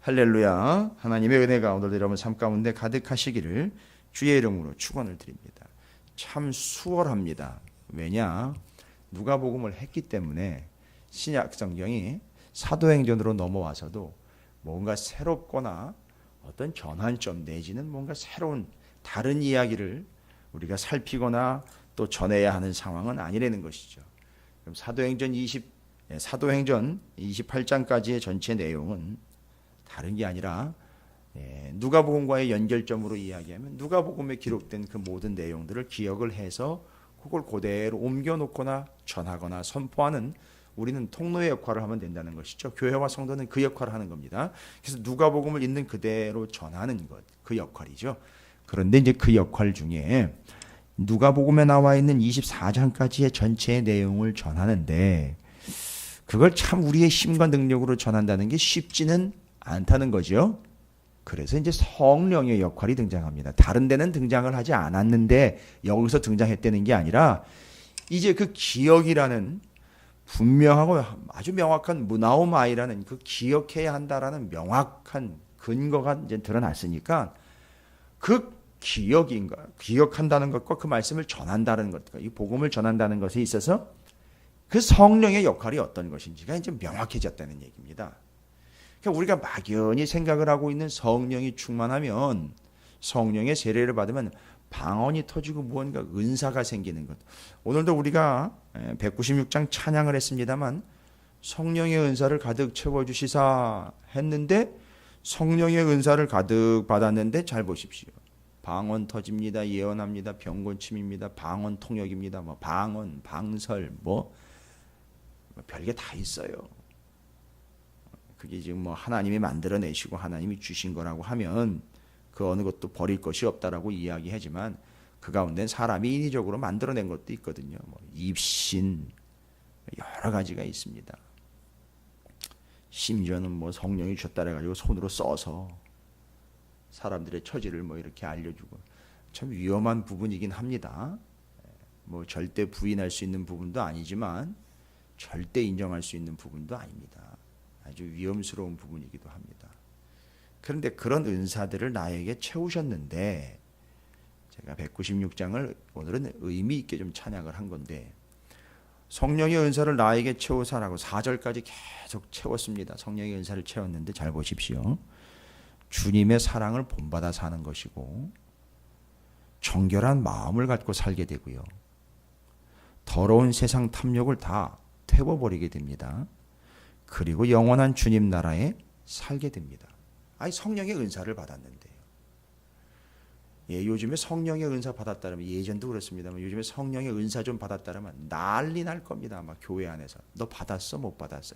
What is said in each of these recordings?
할렐루야. 하나님의 은혜가 오늘도 여러분 삶 가운데 가득하시기를 주의 이름으로 축원을 드립니다. 참 수월합니다. 왜냐? 누가복음을 했기 때문에 신약 성경이 사도행전으로 넘어와서도 뭔가 새롭거나 어떤 전환점 내지는 뭔가 새로운 다른 이야기를 우리가 살피거나 또 전해야 하는 상황은 아니라는 것이죠. 그럼 사도행전 28장까지의 전체 내용은 다른 게 아니라 누가복음과의 연결점으로 이야기하면 누가복음에 기록된 그 모든 내용들을 기억을 해서 그걸 그대로 옮겨놓거나 전하거나 선포하는 우리는 통로의 역할을 하면 된다는 것이죠. 교회와 성도는 그 역할을 하는 겁니다. 그래서 누가복음을 있는 그대로 전하는 것, 그 역할이죠. 그런데 이제 그 역할 중에 누가복음에 나와 있는 24장까지의 전체의 내용을 전하는데 그걸 참 우리의 힘과 능력으로 전한다는 게 쉽지는 않다는 거죠. 그래서 이제 성령의 역할이 등장합니다. 다른 데는 등장을 하지 않았는데 여기서 등장했다는 게 아니라 이제 그 기억이라는 분명하고 아주 명확한 무나오마이라는 그 기억해야 한다라는 명확한 근거가 이제 드러났으니까 그 기억한다는 것과 그 말씀을 전한다는 것, 이 복음을 전한다는 것에 있어서 그 성령의 역할이 어떤 것인지가 이제 명확해졌다는 얘기입니다. 그러니까 우리가 막연히 생각을 하고 있는 성령이 충만하면 성령의 세례를 받으면 방언이 터지고 무언가 은사가 생기는 것. 오늘도 우리가 196장 찬양을 했습니다만 성령의 은사를 가득 채워주시사 했는데 성령의 은사를 가득 받았는데 잘 보십시오. 방언 터집니다. 예언합니다. 병곤침입니다. 방언 통역입니다. 뭐 방언, 방설 뭐 별게 다 있어요. 그게 지금 뭐 하나님이 만들어내시고 하나님이 주신 거라고 하면 그 어느 것도 버릴 것이 없다라고 이야기하지만 그 가운데는 사람이 인위적으로 만들어낸 것도 있거든요. 뭐 입신 여러 가지가 있습니다. 심지어는 뭐 성령이 주셨다 해가지고 손으로 써서 사람들의 처지를 뭐 이렇게 알려주고 참 위험한 부분이긴 합니다. 뭐 절대 부인할 수 있는 부분도 아니지만 절대 인정할 수 있는 부분도 아닙니다. 아주 위험스러운 부분이기도 합니다. 그런데 그런 은사들을 나에게 채우셨는데 제가 196장을 오늘은 의미 있게 좀 찬양을 한 건데 성령의 은사를 나에게 채우사라고 4절까지 계속 채웠습니다. 성령의 은사를 채웠는데 잘 보십시오. 주님의 사랑을 본받아 사는 것이고 정결한 마음을 갖고 살게 되고요. 더러운 세상 탐욕을 다 태워버리게 됩니다. 그리고 영원한 주님 나라에 살게 됩니다. 아니 성령의 은사를 받았는데요. 요즘에 성령의 은사 받았다면 예전도 그렇습니다만 요즘에 성령의 은사 좀 받았다면 난리 날 겁니다. 아마 교회 안에서 너 받았어 못 받았어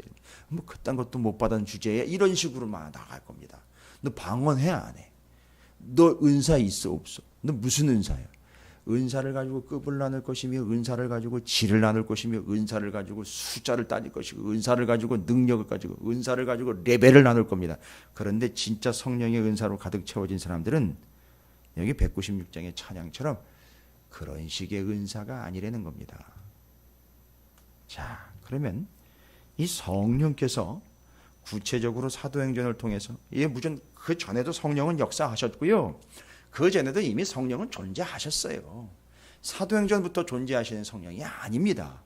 뭐 그딴 것도 못 받은 주제에 이런 식으로만 나갈 겁니다. 너 방언해 안 해? 너 은사 있어 없어? 너 무슨 은사야? 은사를 가지고 급을 나눌 것이며 은사를 가지고 질을 나눌 것이며 은사를 가지고 숫자를 따질 것이고 은사를 가지고 능력을 가지고 은사를 가지고 레벨을 나눌 겁니다. 그런데 진짜 성령의 은사로 가득 채워진 사람들은 여기 196장의 찬양처럼 그런 식의 은사가 아니라는 겁니다. 자, 그러면 이 성령께서 구체적으로 사도행전을 통해서 무슨 그 전에도 성령은 역사하셨고요. 그 전에도 이미 성령은 존재하셨어요. 사도행전부터 존재하시는 성령이 아닙니다.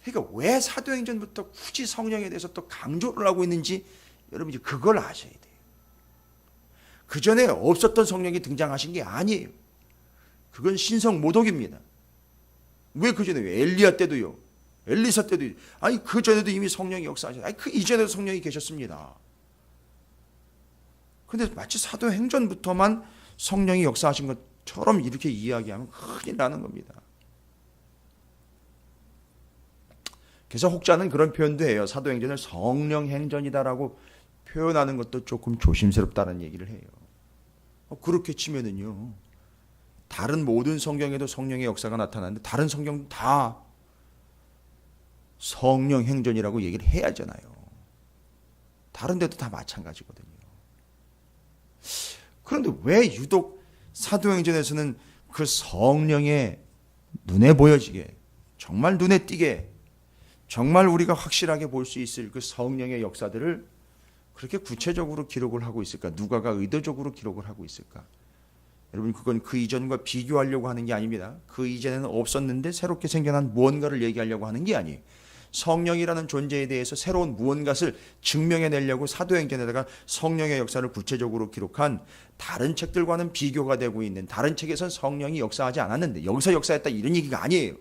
그러니까 왜 사도행전부터 굳이 성령에 대해서 또 강조를 하고 있는지 여러분 이제 그걸 아셔야 돼요. 그 전에 없었던 성령이 등장하신 게 아니에요. 그건 신성 모독입니다. 왜 그 전에 엘리야 때도요. 엘리사 때도 그 전에도 이미 성령이 역사하셨어요. 그 이전에도 성령이 계셨습니다. 근데 마치 사도행전부터만 성령이 역사하신 것처럼 이렇게 이야기하면 큰일 나는 겁니다. 그래서 혹자는 그런 표현도 해요. 사도행전을 성령행전이다라고 표현하는 것도 조금 조심스럽다는 얘기를 해요. 그렇게 치면은요. 다른 모든 성경에도 성령의 역사가 나타나는데 다른 성경도 다 성령행전이라고 얘기를 해야 하잖아요. 다른 데도 다 마찬가지거든요. 그런데 왜 유독 사도행전에서는 그 성령의 눈에 보여지게 정말 눈에 띄게 정말 우리가 확실하게 볼 수 있을 그 성령의 역사들을 그렇게 구체적으로 기록을 하고 있을까? 누가가 의도적으로 기록을 하고 있을까? 여러분, 그건 그 이전과 비교하려고 하는 게 아닙니다. 그 이전에는 없었는데 새롭게 생겨난 무언가를 얘기하려고 하는 게 아니에요. 성령이라는 존재에 대해서 새로운 무언가를 증명해내려고 사도행전에다가 성령의 역사를 구체적으로 기록한 다른 책들과는 비교가 되고 있는, 다른 책에서는 성령이 역사하지 않았는데 여기서 역사했다 이런 얘기가 아니에요.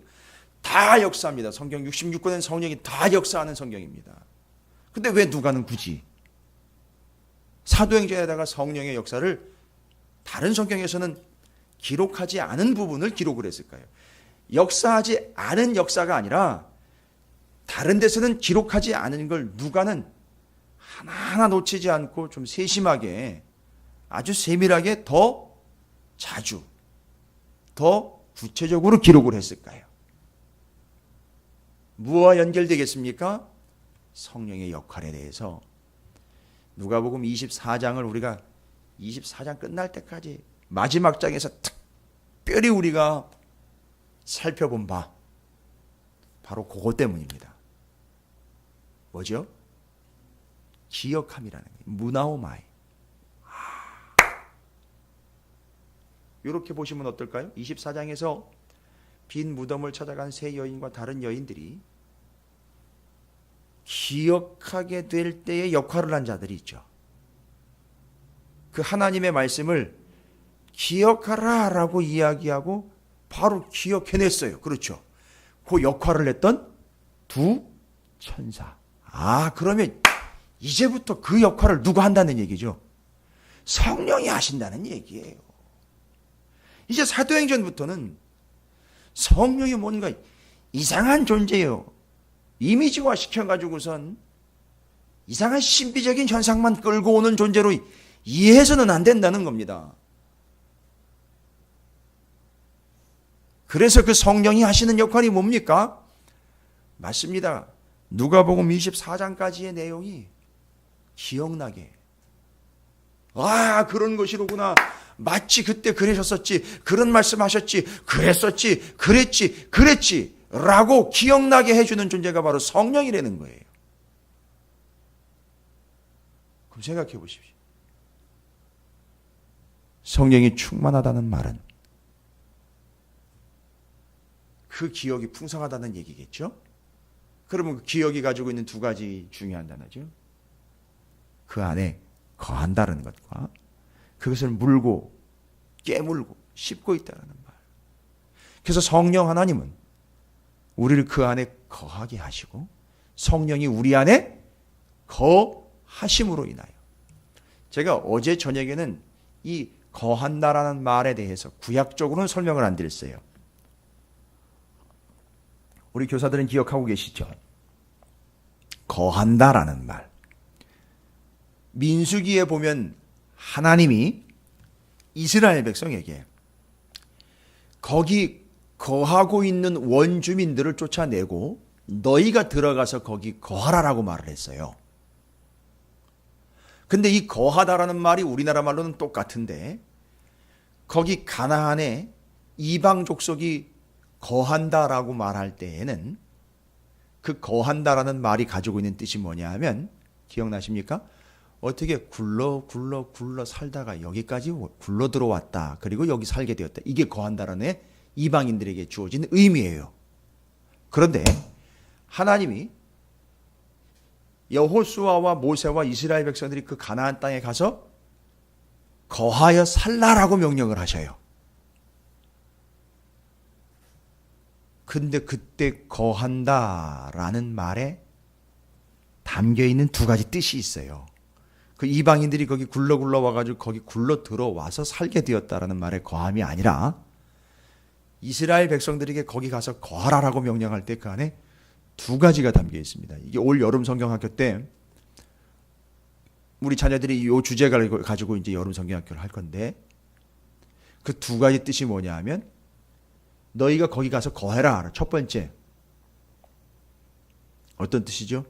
다 역사합니다. 성경 66권의 성령이 다 역사하는 성경입니다. 근데 왜 누가는 굳이 사도행전에다가 성령의 역사를 다른 성경에서는 기록하지 않은 부분을 기록을 했을까요? 역사하지 않은 역사가 아니라 다른 데서는 기록하지 않은 걸 누가는 하나하나 놓치지 않고 좀 세심하게, 아주 세밀하게 더 자주, 더 구체적으로 기록을 했을까요? 무엇과 연결되겠습니까? 성령의 역할에 대해서 누가복음 24장을 우리가 24장 끝날 때까지 마지막 장에서 특별히 우리가 살펴본 바 바로 그것 때문입니다. 뭐죠? 기억함이라는 거예요. 문하오마이. 이렇게 보시면 어떨까요? 24장에서 빈 무덤을 찾아간 세 여인과 다른 여인들이 기억하게 될 때의 역할을 한 자들이 있죠. 그 하나님의 말씀을 기억하라 라고 이야기하고 바로 기억해냈어요. 그렇죠. 그 역할을 했던 두 천사. 그러면 이제부터 그 역할을 누가 한다는 얘기죠? 성령이 하신다는 얘기예요. 이제 사도행전부터는 성령이 뭔가 이상한 존재예요. 이미지화 시켜가지고선 이상한 신비적인 현상만 끌고 오는 존재로 이해해서는 안 된다는 겁니다. 그래서 그 성령이 하시는 역할이 뭡니까? 맞습니다. 누가복음 24장까지의 내용이 기억나게. 그런 것이로구나. 마치 그때 그러셨었지. 그런 말씀하셨지. 그랬었지. 그랬지. 라고 기억나게 해주는 존재가 바로 성령이라는 거예요. 그럼 생각해 보십시오. 성령이 충만하다는 말은 그 기억이 풍성하다는 얘기겠죠? 그러면 그 기억이 가지고 있는 두 가지 중요한 단어죠. 그 안에 거한다는 것과 그것을 물고 깨물고 씹고 있다는 말. 그래서 성령 하나님은 우리를 그 안에 거하게 하시고 성령이 우리 안에 거하심으로 인하여, 제가 어제 저녁에는 이 거한다라는 말에 대해서 구약적으로는 설명을 안 드렸어요. 우리 교사들은 기억하고 계시죠? 거한다라는 말. 민수기에 보면 하나님이 이스라엘 백성에게 거기 거하고 있는 원주민들을 쫓아내고 너희가 들어가서 거기 거하라라고 말을 했어요. 근데 이 거하다라는 말이 우리나라 말로는 똑같은데 거기 가나안에 이방 족속이 거한다라고 말할 때에는 그 거한다라는 말이 가지고 있는 뜻이 뭐냐 하면 기억나십니까? 어떻게 굴러 살다가 여기까지 굴러 들어왔다. 그리고 여기 살게 되었다. 이게 거한다라는 이방인들에게 주어진 의미예요. 그런데 하나님이 여호수아와 모세와 이스라엘 백성들이 그 가나안 땅에 가서 거하여 살라라고 명령을 하셔요. 근데 그때 거한다라는 말에 담겨있는 두 가지 뜻이 있어요. 그 이방인들이 거기 굴러 와가지고 거기 굴러 들어와서 살게 되었다라는 말의 거함이 아니라 이스라엘 백성들에게 거기 가서 거하라라고 명령할 때 그 안에 두 가지가 담겨 있습니다. 이게 올 여름 성경학교 때 우리 자녀들이 이 주제를 가지고 이제 여름 성경학교를 할 건데 그 두 가지 뜻이 뭐냐 하면 너희가 거기 가서 거해라. 첫 번째 어떤 뜻이죠?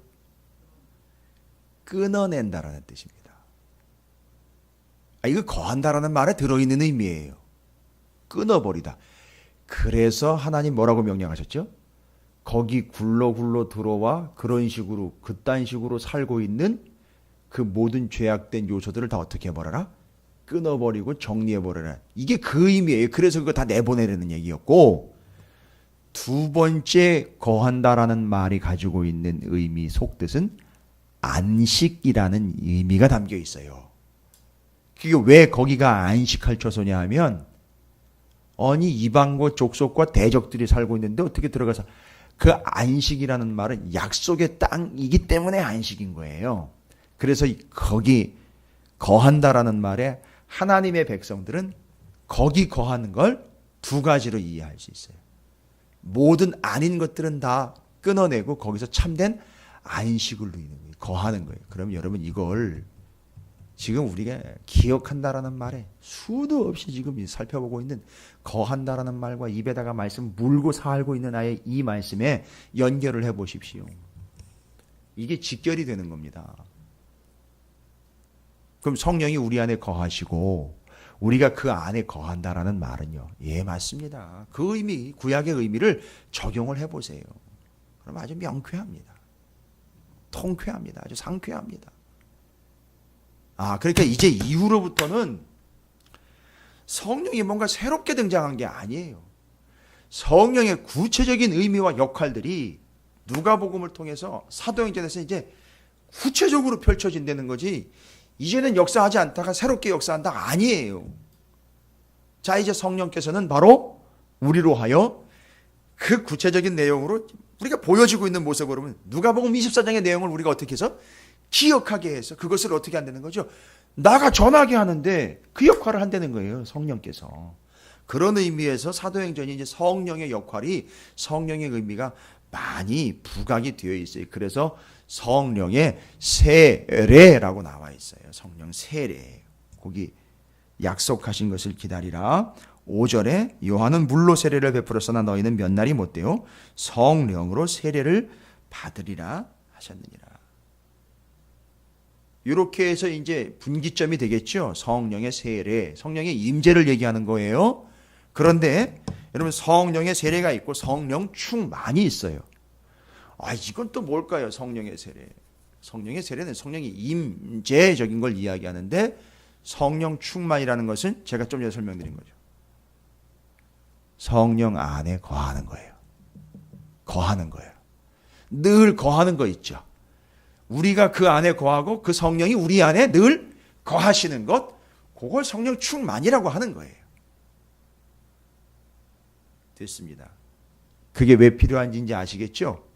끊어낸다라는 뜻입니다. 이거 거한다라는 말에 들어있는 의미예요. 끊어버리다. 그래서 하나님 뭐라고 명령하셨죠? 거기 굴러 들어와 그런 식으로 그딴 식으로 살고 있는 그 모든 죄악된 요소들을 다 어떻게 해버려라? 끊어버리고 정리해버려라. 이게 그 의미예요. 그래서 그거 다 내보내라는 얘기였고, 두 번째 거한다라는 말이 가지고 있는 의미 속뜻은 안식이라는 의미가 담겨 있어요. 그게 왜 거기가 안식할 처소냐 하면, 아니 이방과 족속과 대적들이 살고 있는데 어떻게 들어가서, 그 안식이라는 말은 약속의 땅이기 때문에 안식인 거예요. 그래서 거기 거한다라는 말에 하나님의 백성들은 거기 거하는 걸 두 가지로 이해할 수 있어요. 모든 아닌 것들은 다 끊어내고 거기서 참된 안식을 누리는 거예요. 거하는 거예요. 그럼 여러분 이걸 지금 우리가 기억한다라는 말에 수도 없이 지금 살펴보고 있는 거한다라는 말과 입에다가 말씀 물고 살고 있는 아예 이 말씀에 연결을 해 보십시오. 이게 직결이 되는 겁니다. 그럼 성령이 우리 안에 거하시고 우리가 그 안에 거한다라는 말은요. 예, 맞습니다. 그 의미, 구약의 의미를 적용을 해 보세요. 그럼 아주 명쾌합니다. 통쾌합니다. 아주 상쾌합니다. 그러니까 이제 이후로부터는 성령이 뭔가 새롭게 등장한 게 아니에요. 성령의 구체적인 의미와 역할들이 누가복음을 통해서 사도행전에서 이제 구체적으로 펼쳐진다는 거지, 이제는 역사하지 않다가 새롭게 역사한다 아니에요. 자, 이제 성령께서는 바로 우리로 하여 그 구체적인 내용으로 우리가 보여지고 있는 모습으로 보면 누가복음 24장의 내용을 우리가 어떻게 해서 기억하게 해서 그것을 어떻게 한다는 거죠? 나가 전하게 하는데 그 역할을 한다는 거예요. 성령께서. 그런 의미에서 사도행전이 이제 성령의 역할이, 성령의 의미가 많이 부각이 되어 있어요. 그래서 성령의 세례라고 나와 있어요. 성령 세례. 거기 약속하신 것을 기다리라. 5절에 요한은 물로 세례를 베풀었으나 너희는 몇 날이 못되어 성령으로 세례를 받으리라 하셨느니라. 이렇게 해서 이제 분기점이 되겠죠. 성령의 세례, 성령의 임재를 얘기하는 거예요. 그런데 여러분, 성령의 세례가 있고 성령 충만이 있어요. 이건 또 뭘까요? 성령의 세례. 성령의 세례는 성령의 임재적인 걸 이야기하는데, 성령 충만이라는 것은 제가 좀 전에 설명드린 거죠. 성령 안에 거하는 거예요. 거하는 거예요. 늘 거하는 거 있죠. 우리가 그 안에 거하고 그 성령이 우리 안에 늘 거하시는 것, 그걸 성령 충만이라고 하는 거예요. 됐습니다. 그게 왜 필요한지 이제 아시겠죠?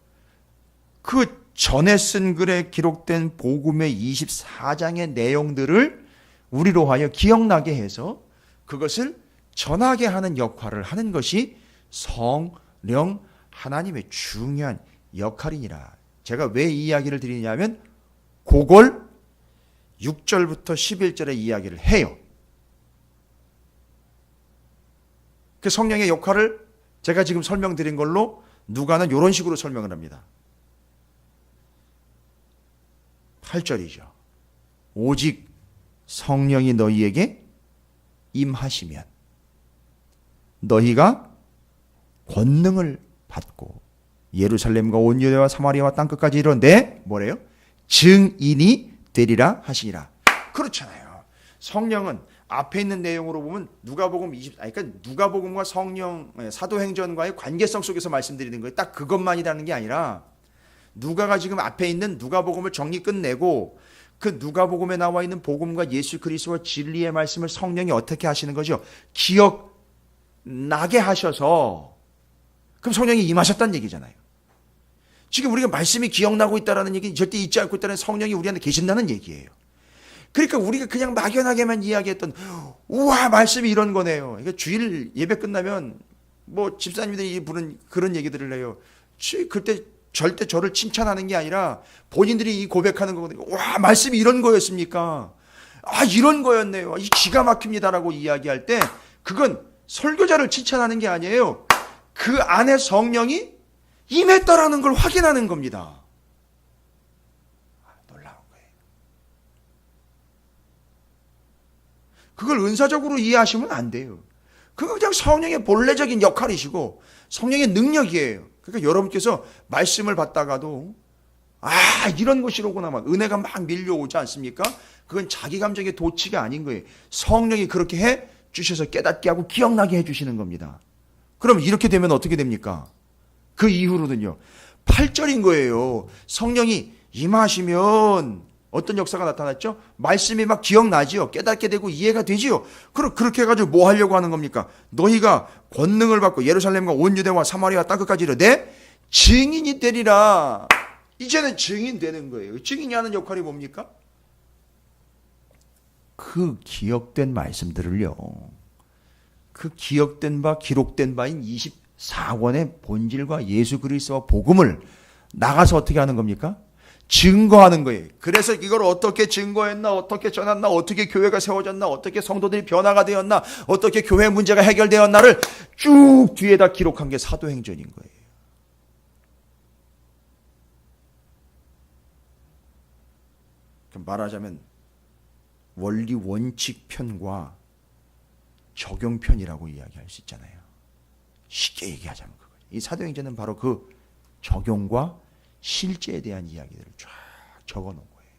그 전에 쓴 글에 기록된 복음의 24장의 내용들을 우리로 하여 기억나게 해서 그것을 전하게 하는 역할을 하는 것이 성령 하나님의 중요한 역할이니라. 제가 왜 이 이야기를 드리냐면 그걸 6절부터 11절에 이야기를 해요. 그 성령의 역할을 제가 지금 설명드린 걸로 누가는 이런 식으로 설명을 합니다. 8절이죠. 오직 성령이 너희에게 임하시면 너희가 권능을 받고 예루살렘과 온 유대와 사마리아와 땅끝까지 이르는데 뭐래요? 증인이 되리라 하시니라. 그렇잖아요. 성령은 앞에 있는 내용으로 보면 그러니까 누가복음과 성령, 사도행전과의 관계성 속에서 말씀드리는 거예요. 딱 그것만이라는 게 아니라 누가가 지금 앞에 있는 누가복음을 정리 끝내고 그 누가복음에 나와 있는 복음과 예수 그리스도와 진리의 말씀을 성령이 어떻게 하시는 거죠? 기억나게 하셔서, 그럼 성령이 임하셨다는 얘기잖아요. 지금 우리가 말씀이 기억나고 있다는 얘기는 절대 잊지 않고 있다는, 성령이 우리 안에 계신다는 얘기예요. 그러니까 우리가 그냥 막연하게만 이야기했던, 우와, 말씀이 이런 거네요. 그러니까 주일 예배 끝나면 뭐 집사님들이 부른 그런 얘기들을 해요. 그때 절대 저를 칭찬하는 게 아니라 본인들이 이 고백하는 거거든요. 와, 말씀이 이런 거였습니까? 이런 거였네요. 이 기가 막힙니다라고 이야기할 때 그건 설교자를 칭찬하는 게 아니에요. 그 안에 성령이 임했다라는 걸 확인하는 겁니다. 놀라운 거예요. 그걸 은사적으로 이해하시면 안 돼요. 그건 그냥 성령의 본래적인 역할이시고 성령의 능력이에요. 그러니까 여러분께서 말씀을 받다가도 이런 것이로구나 막 은혜가 막 밀려오지 않습니까? 그건 자기 감정의 도취가 아닌 거예요. 성령이 그렇게 해 주셔서 깨닫게 하고 기억나게 해 주시는 겁니다. 그럼 이렇게 되면 어떻게 됩니까? 그 이후로는요. 8절인 거예요. 성령이 임하시면 어떤 역사가 나타났죠? 말씀이 막 기억나지요. 깨닫게 되고 이해가 되지요. 그럼 그렇게 해가지고 뭐 하려고 하는 겁니까? 너희가 권능을 받고 예루살렘과 온 유대와 사마리아 땅끝까지 이르되 증인이 되리라. 이제는 증인 되는 거예요. 증인이 하는 역할이 뭡니까? 그 기억된 말씀들을요. 그 기억된 바 기록된 바인 24권의 본질과 예수 그리스도와 복음을 나가서 어떻게 하는 겁니까? 증거하는 거예요. 그래서 이걸 어떻게 증거했나, 어떻게 전했나, 어떻게 교회가 세워졌나, 어떻게 성도들이 변화가 되었나, 어떻게 교회 문제가 해결되었나를 쭉 뒤에다 기록한 게 사도행전인 거예요. 말하자면 원리 원칙 편과 적용 편이라고 이야기할 수 있잖아요. 쉽게 얘기하자면 그거죠. 이 사도행전은 바로 그 적용과 실제에 대한 이야기들을 쫙 적어 놓은 거예요.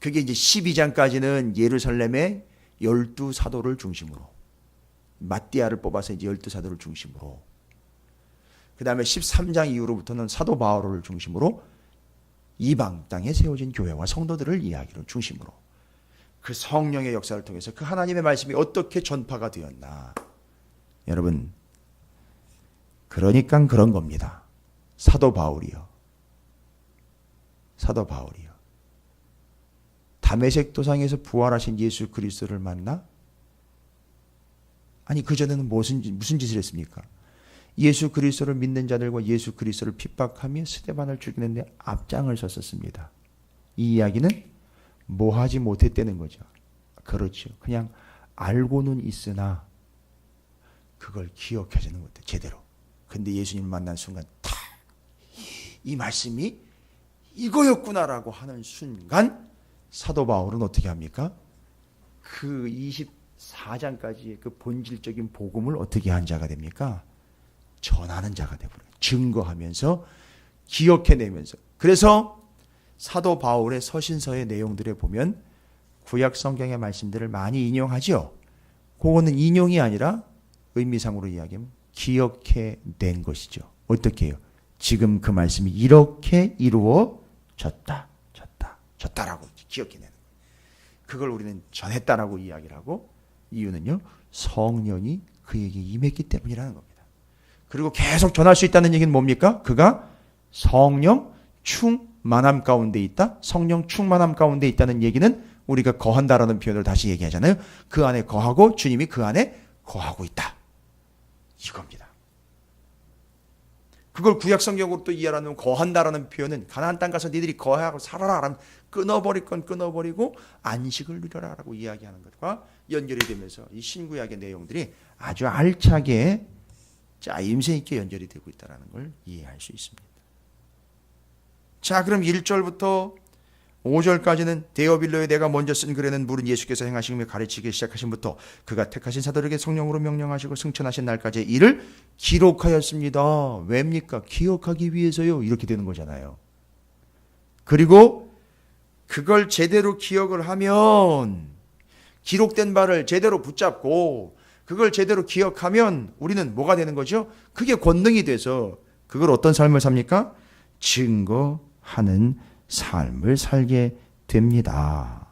그게 이제 12장까지는 예루살렘의 12사도를 중심으로, 마띠아를 뽑아서 이제 12사도를 중심으로, 그 다음에 13장 이후로부터는 사도 바울을 중심으로 이방 땅에 세워진 교회와 성도들을 이야기로 중심으로 그 성령의 역사를 통해서 그 하나님의 말씀이 어떻게 전파가 되었나. 여러분, 그러니까 그런 겁니다. 사도 바울이요. 다메섹 도상에서 부활하신 예수 그리스도를 만나? 아니, 그전에는 무슨 짓을 했습니까? 예수 그리스도를 믿는 자들과 예수 그리스도를 핍박하며 스데반을 죽이는데 앞장을 섰었습니다. 이 이야기는 뭐 하지 못했다는 거죠. 그렇죠. 그냥 알고는 있으나 그걸 기억하지는 못해 제대로. 근데 예수님을 만난 순간 탁 이 말씀이 이거였구나라고 하는 순간 사도 바울은 어떻게 합니까? 그 24장까지의 그 본질적인 복음을 어떻게 한 자가 됩니까? 전하는 자가 되버려요. 증거하면서 기억해내면서. 그래서 사도 바울의 서신서의 내용들에 보면 구약 성경의 말씀들을 많이 인용하죠. 그거는 인용이 아니라 의미상으로 이야기하면 기억해낸 것이죠. 어떻게 해요? 지금 그 말씀이 이렇게 이루어졌다라고 기억해내는 거예요. 그걸 우리는 전했다라고 이야기를 하고, 이유는요, 성령이 그에게 임했기 때문이라는 겁니다. 그리고 계속 전할 수 있다는 얘기는 뭡니까? 그가 성령 충만함 가운데 있다. 성령 충만함 가운데 있다는 얘기는 우리가 거한다라는 표현을 다시 얘기하잖아요. 그 안에 거하고 주님이 그 안에 거하고 있다. 이겁니다. 그걸 구약성경으로 또 이해하면 거한다라는 표현은 가나안 땅 가서 니들이 거하고 살아라 라면 끊어버릴 건 끊어버리고 안식을 누려라 라고 이야기하는 것과 연결이 되면서 이 신구약의 내용들이 아주 알차게 짜임새 있게 연결이 되고 있다는 걸 이해할 수 있습니다. 자, 그럼 1절부터 5절까지는 데오빌로에 내가 먼저 쓴 글에는 물은 예수께서 행하시며 가르치기 시작하신부터 그가 택하신 사도에게 성령으로 명령하시고 승천하신 날까지의 일을 기록하였습니다. 왜입니까? 기억하기 위해서요. 이렇게 되는 거잖아요. 그리고 그걸 제대로 기억을 하면, 기록된 바를 제대로 붙잡고 그걸 제대로 기억하면 우리는 뭐가 되는 거죠? 그게 권능이 돼서 그걸 어떤 삶을 삽니까? 증거하는 삶을 살게 됩니다.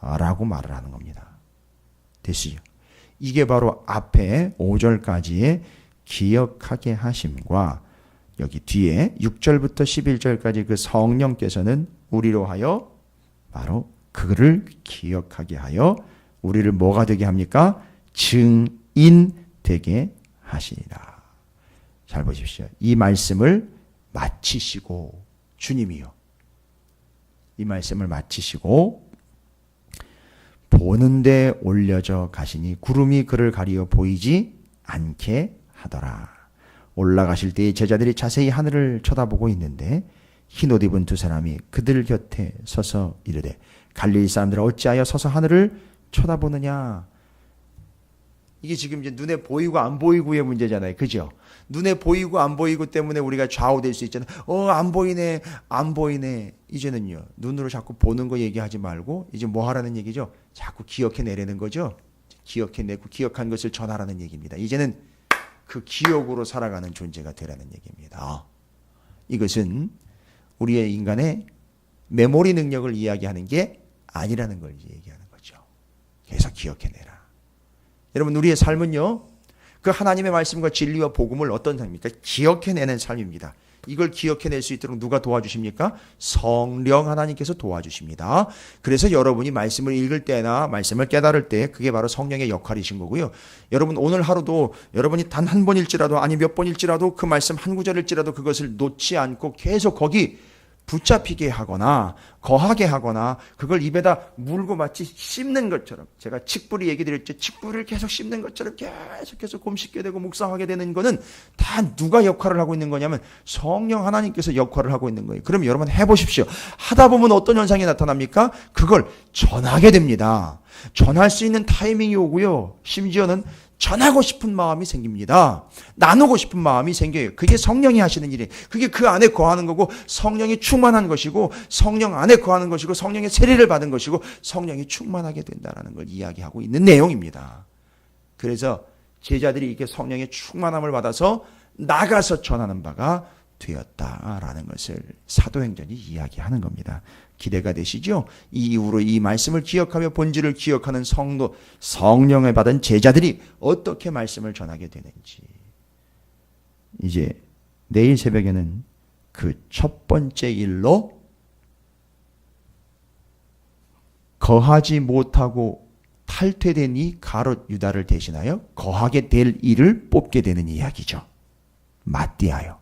라고 말을 하는 겁니다. 됐시죠? 이게 바로 앞에 5절까지의 기억하게 하심과 여기 뒤에 6절부터 11절까지 그 성령께서는 우리로 하여 바로 그를 기억하게 하여 우리를 뭐가 되게 합니까? 증인 되게 하시리라. 잘 보십시오. 이 말씀을 마치시고, 주님이요, 이 말씀을 마치시고 보는데 올려져 가시니 구름이 그를 가리어 보이지 않게 하더라. 올라가실 때에 제자들이 자세히 하늘을 쳐다보고 있는데 흰옷 입은 두 사람이 그들 곁에 서서 이르되 갈릴리 사람들아 어찌하여 서서 하늘을 쳐다보느냐. 이게 지금 이제 눈에 보이고 안 보이고의 문제잖아요. 그죠? 눈에 보이고 안 보이고 때문에 우리가 좌우될 수 있잖아요. 안 보이네, 안 보이네. 이제는요, 눈으로 자꾸 보는 거 얘기하지 말고, 이제 뭐 하라는 얘기죠? 자꾸 기억해내라는 거죠? 기억해내고 기억한 것을 전하라는 얘기입니다. 이제는 그 기억으로 살아가는 존재가 되라는 얘기입니다. 이것은 우리의 인간의 메모리 능력을 이야기하는 게 아니라는 걸 얘기하는 거죠. 계속 기억해내라. 여러분, 우리의 삶은요, 그 하나님의 말씀과 진리와 복음을 어떤 삶입니까? 기억해내는 삶입니다. 이걸 기억해낼 수 있도록 누가 도와주십니까? 성령 하나님께서 도와주십니다. 그래서 여러분이 말씀을 읽을 때나 말씀을 깨달을 때 그게 바로 성령의 역할이신 거고요. 여러분, 오늘 하루도 여러분이 단 한 번일지라도 아니 몇 번일지라도 그 말씀 한 구절일지라도 그것을 놓지 않고 계속 거기 붙잡히게 하거나 거하게 하거나 그걸 입에다 물고 마치 씹는 것처럼, 제가 칡뿌리 얘기 드렸죠. 칡뿌리를 계속 씹는 것처럼 계속해서 곰씹게 되고 묵상하게 되는 거는 다 누가 역할을 하고 있는 거냐면 성령 하나님께서 역할을 하고 있는 거예요. 그럼 여러분 해보십시오. 하다 보면 어떤 현상이 나타납니까? 그걸 전하게 됩니다. 전할 수 있는 타이밍이 오고요. 심지어는 전하고 싶은 마음이 생깁니다. 나누고 싶은 마음이 생겨요. 그게 성령이 하시는 일이에요. 그게 그 안에 거하는 거고, 성령이 충만한 것이고, 성령 안에 거하는 것이고, 성령의 세례를 받은 것이고, 성령이 충만하게 된다는 걸 이야기하고 있는 내용입니다. 그래서 제자들이 이렇게 성령의 충만함을 받아서 나가서 전하는 바가 되었다라는 것을 사도행전이 이야기하는 겁니다. 기대가 되시죠? 이 이후로 이 말씀을 기억하며 본질을 기억하는 성도, 성령을 받은 제자들이 어떻게 말씀을 전하게 되는지. 이제 내일 새벽에는 그 첫 번째 일로 거하지 못하고 탈퇴된 이 가롯 유다를 대신하여 거하게 될 일을 뽑게 되는 이야기죠. 마띠아요.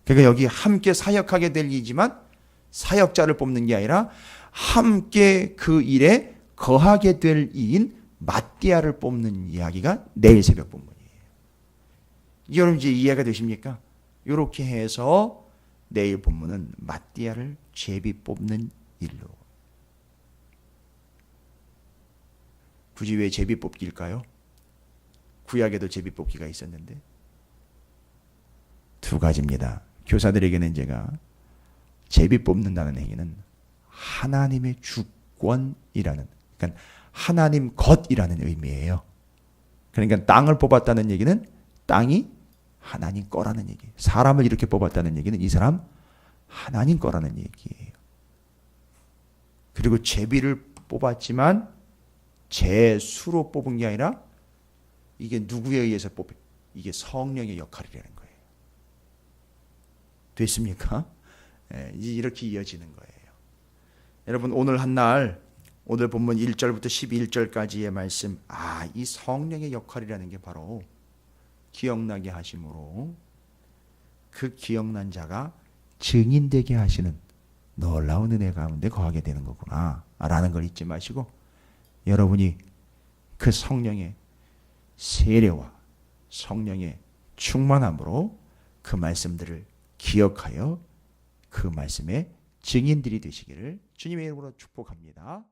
그러니까 여기 함께 사역하게 될 일이지만 사역자를 뽑는 게 아니라 함께 그 일에 거하게 될 이인 마띠아를 뽑는 이야기가 내일 새벽 본문이에요. 여러분 이제 이해가 되십니까? 이렇게 해서 내일 본문은 마띠아를 제비 뽑는 일로. 굳이 왜 제비 뽑기일까요? 구약에도 제비 뽑기가 있었는데. 두 가지입니다. 교사들에게는 제가 제비 뽑는다는 행위는 하나님의 주권이라는, 그러니까 하나님 것이라는 의미예요. 그러니까 땅을 뽑았다는 얘기는 땅이 하나님 거라는 얘기예요. 사람을 이렇게 뽑았다는 얘기는 이 사람 하나님 거라는 얘기예요. 그리고 제비를 뽑았지만 제 수로 뽑은 게 아니라 이게 누구에 의해서 뽑힌, 이게 성령의 역할이라는 거예요. 됐습니까? 이렇게 이어지는 거예요. 여러분 오늘 한날, 오늘 본문 1절부터 11절까지의 말씀, 이 성령의 역할이라는 게 바로 기억나게 하심으로 그 기억난 자가 증인되게 하시는 놀라운 은혜 가운데 거하게 되는 거구나 라는 걸 잊지 마시고, 여러분이 그 성령의 세례와 성령의 충만함으로 그 말씀들을 기억하여 그 말씀의 증인들이 되시기를 주님의 이름으로 축복합니다.